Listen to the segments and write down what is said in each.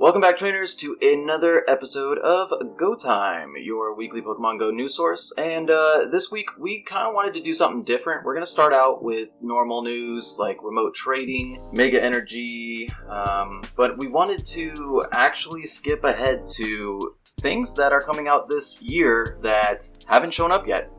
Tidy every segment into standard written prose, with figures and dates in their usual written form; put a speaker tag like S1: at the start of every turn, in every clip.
S1: Welcome back, trainers, to another episode of GoTime, your weekly Pokemon Go news source. And this week, we kind of wanted to do something different. We're going to start out with normal news, like remote trading, Mega Energy, but we wanted to actually skip ahead to things that are coming out this year that haven't shown up yet.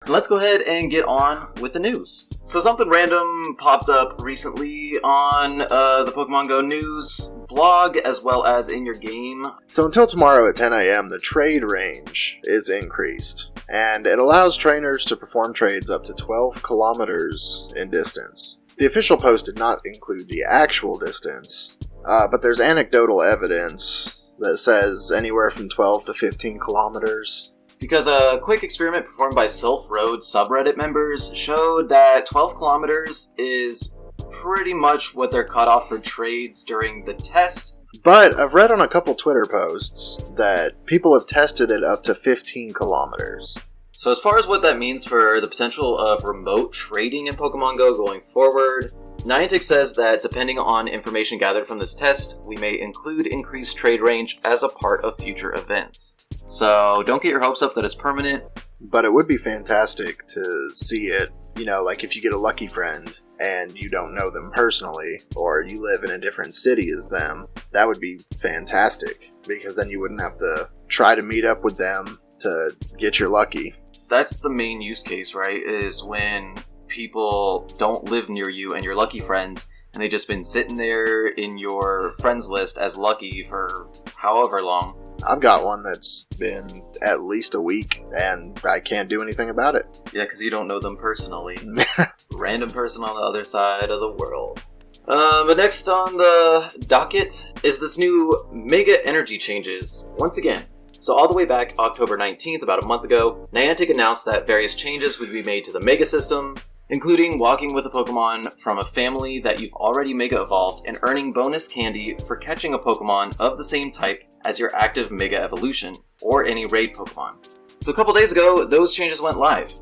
S1: Let's go ahead and get on with the news. So something random popped up recently on the Pokemon Go news blog as well as in your game.
S2: So until tomorrow at 10 a.m. the trade range is increased, and it allows trainers to perform trades up to 12 kilometers in distance. The official post did not include the actual distance, but there's anecdotal evidence that says anywhere from 12 to 15 kilometers.
S1: Because a quick experiment performed by Sylph Road subreddit members showed that 12 kilometers is pretty much what they're cut off for trades during the test.
S2: But I've read on a couple Twitter posts that people have tested it up to 15 kilometers.
S1: So as far as what that means for the potential of remote trading in Pokemon Go going forward, Niantic says that depending on information gathered from this test, we may include increased trade range as a part of future events. So don't get your hopes up that it's permanent.
S2: But it would be fantastic to see it, like if you get a lucky friend and you don't know them personally, or you live in a different city as them, that would be fantastic, because then you wouldn't have to try to meet up with them to get your lucky.
S1: That's the main use case, right? Is when people don't live near you and your lucky friends, and they've just been sitting there in your friends list as lucky for however long.
S2: I've got one that's been at least a week, and I can't do anything about it.
S1: Yeah, because you don't know them personally. Random person on the other side of the world. But next on the docket is this new Mega Energy changes. Once again, so all the way back October 19th, about a month ago, Niantic announced that various changes would be made to the Mega system, including walking with a Pokemon from a family that you've already Mega Evolved and earning bonus candy for catching a Pokemon of the same type as your active Mega Evolution, or any raid Pokemon. So a couple days ago, those changes went live.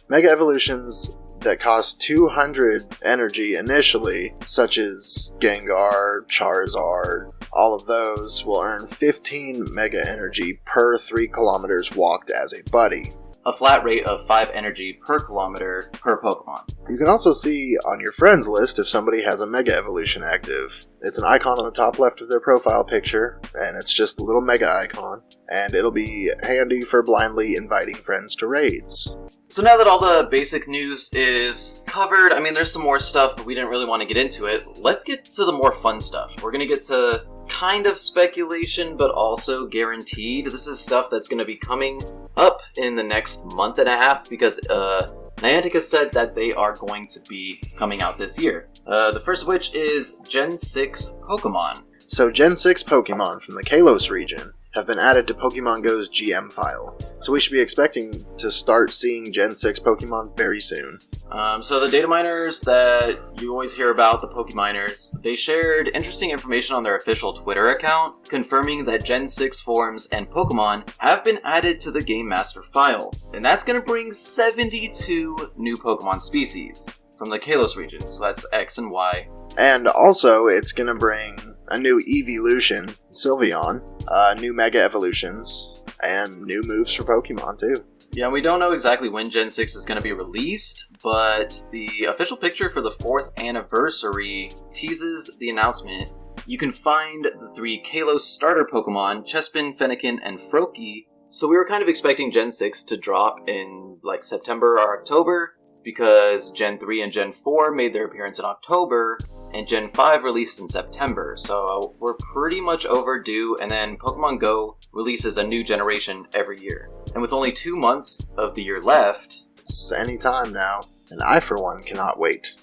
S2: Mega Evolutions that cost 200 energy initially, such as Gengar, Charizard, all of those will earn 15 Mega Energy per 3 kilometers walked as a buddy.
S1: A flat rate of 5 energy per kilometer per Pokemon.
S2: You can also see on your friends list if somebody has a Mega Evolution active. It's an icon on the top left of their profile picture, and it's just a little Mega icon, and it'll be handy for blindly inviting friends to raids.
S1: So now that all the basic news is covered, there's some more stuff, but we didn't really want to get into it. Let's get to the more fun stuff. We're going to get to kind of speculation, but also guaranteed. This is stuff that's going to be coming up in the next month and a half, because Niantic has said that they are going to be coming out this year. The first of which is Gen 6 Pokemon.
S2: So Gen 6 Pokemon from the Kalos region have been added to Pokemon Go's GM file. So we should be expecting to start seeing Gen 6 Pokemon very soon.
S1: So the data miners that you always hear about, the Pokeminers, they shared interesting information on their official Twitter account, confirming that Gen 6 forms and Pokemon have been added to the Game Master file. And that's going to bring 72 new Pokemon species from the Kalos region. So that's X and Y.
S2: And also, it's going to bring a new evolution, Sylveon, new Mega Evolutions, and new moves for Pokemon too.
S1: Yeah, we don't know exactly when Gen 6 is going to be released, but the official picture for the 4th anniversary teases the announcement. You can find the 3 Kalos starter Pokemon, Chespin, Fennekin, and Froakie. So we were kind of expecting Gen 6 to drop in like September or October, because Gen 3 and Gen 4 made their appearance in October, and Gen 5 released in September, so we're pretty much overdue, and then Pokemon Go releases a new generation every year. And with only 2 months of the year left...
S2: It's any time now, and I for one cannot wait.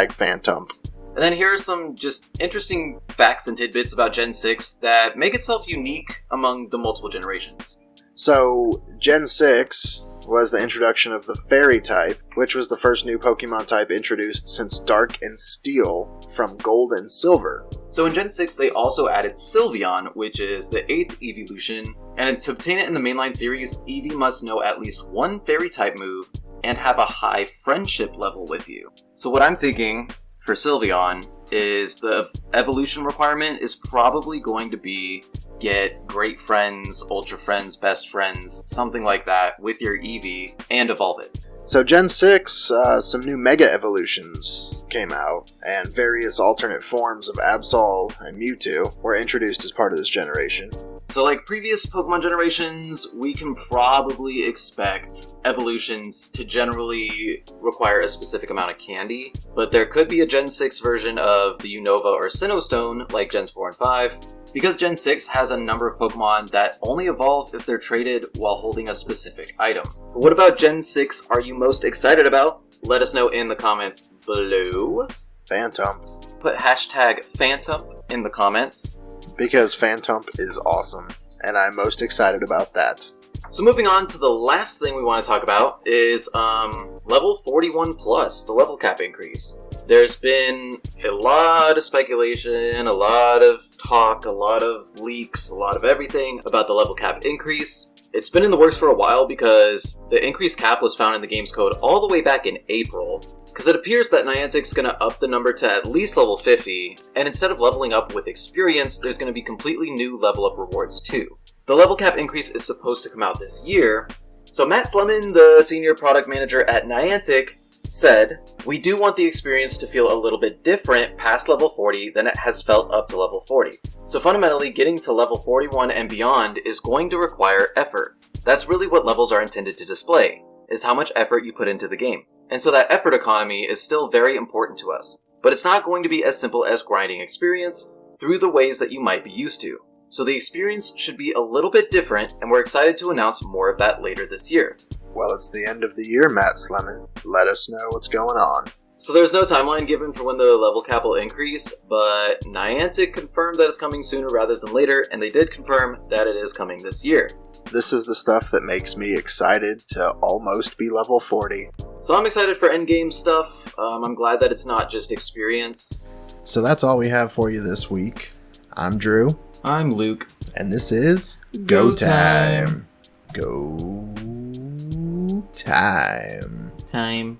S2: #Phantom.
S1: And then here are some just interesting facts and tidbits about Gen 6 that make itself unique among the multiple generations.
S2: So, Gen 6 was the introduction of the Fairy type, which was the first new Pokemon type introduced since Dark and Steel from Gold and Silver.
S1: So in Gen 6, they also added Sylveon, which is the 8th evolution, and to obtain it in the mainline series, Eevee must know at least one Fairy type move and have a high friendship level with you. So what I'm thinking for Sylveon is the evolution requirement is probably going to be get great friends, ultra friends, best friends, something like that with your Eevee and evolve it.
S2: So Gen 6, some new Mega Evolutions came out, and various alternate forms of Absol and Mewtwo were introduced as part of this generation.
S1: So like previous Pokemon generations, we can probably expect evolutions to generally require a specific amount of candy, but there could be a Gen 6 version of the Unova or Sinnoh Stone like Gens 4 and 5, because Gen 6 has a number of Pokemon that only evolve if they're traded while holding a specific item. But what about Gen 6 are you most excited about? Let us know in the comments below.
S2: Phantom.
S1: Put hashtag Phantom in the comments.
S2: Because Phantom is awesome, and I'm most excited about that.
S1: So moving on to the last thing we want to talk about is level 41 plus, the level cap increase. There's been a lot of speculation, a lot of talk, a lot of leaks, a lot of everything about the level cap increase. It's been in the works for a while because the increased cap was found in the game's code all the way back in April, because it appears that Niantic's going to up the number to at least level 50, and instead of leveling up with experience, there's going to be completely new level up rewards too. The level cap increase is supposed to come out this year, so Matt Slemon, the senior product manager at Niantic, said, "We do want the experience to feel a little bit different past level 40 than it has felt up to level 40. So fundamentally, getting to level 41 and beyond is going to require effort. That's really what levels are intended to display, is how much effort you put into the game. And so that effort economy is still very important to us. But it's not going to be as simple as grinding experience through the ways that you might be used to. So the experience should be a little bit different, and we're excited to announce more of that later this year."
S2: Well, it's the end of the year, Matt Slemon. Let us know what's going on.
S1: So there's no timeline given for when the level cap will increase, but Niantic confirmed that it's coming sooner rather than later, and they did confirm that it is coming this year.
S2: This is the stuff that makes me excited to almost be level 40.
S1: So I'm excited for endgame stuff. I'm glad that it's not just experience.
S2: So that's all we have for you this week. I'm Drew.
S1: I'm Luke.
S2: And this is GoTime. Go Time.
S1: Time.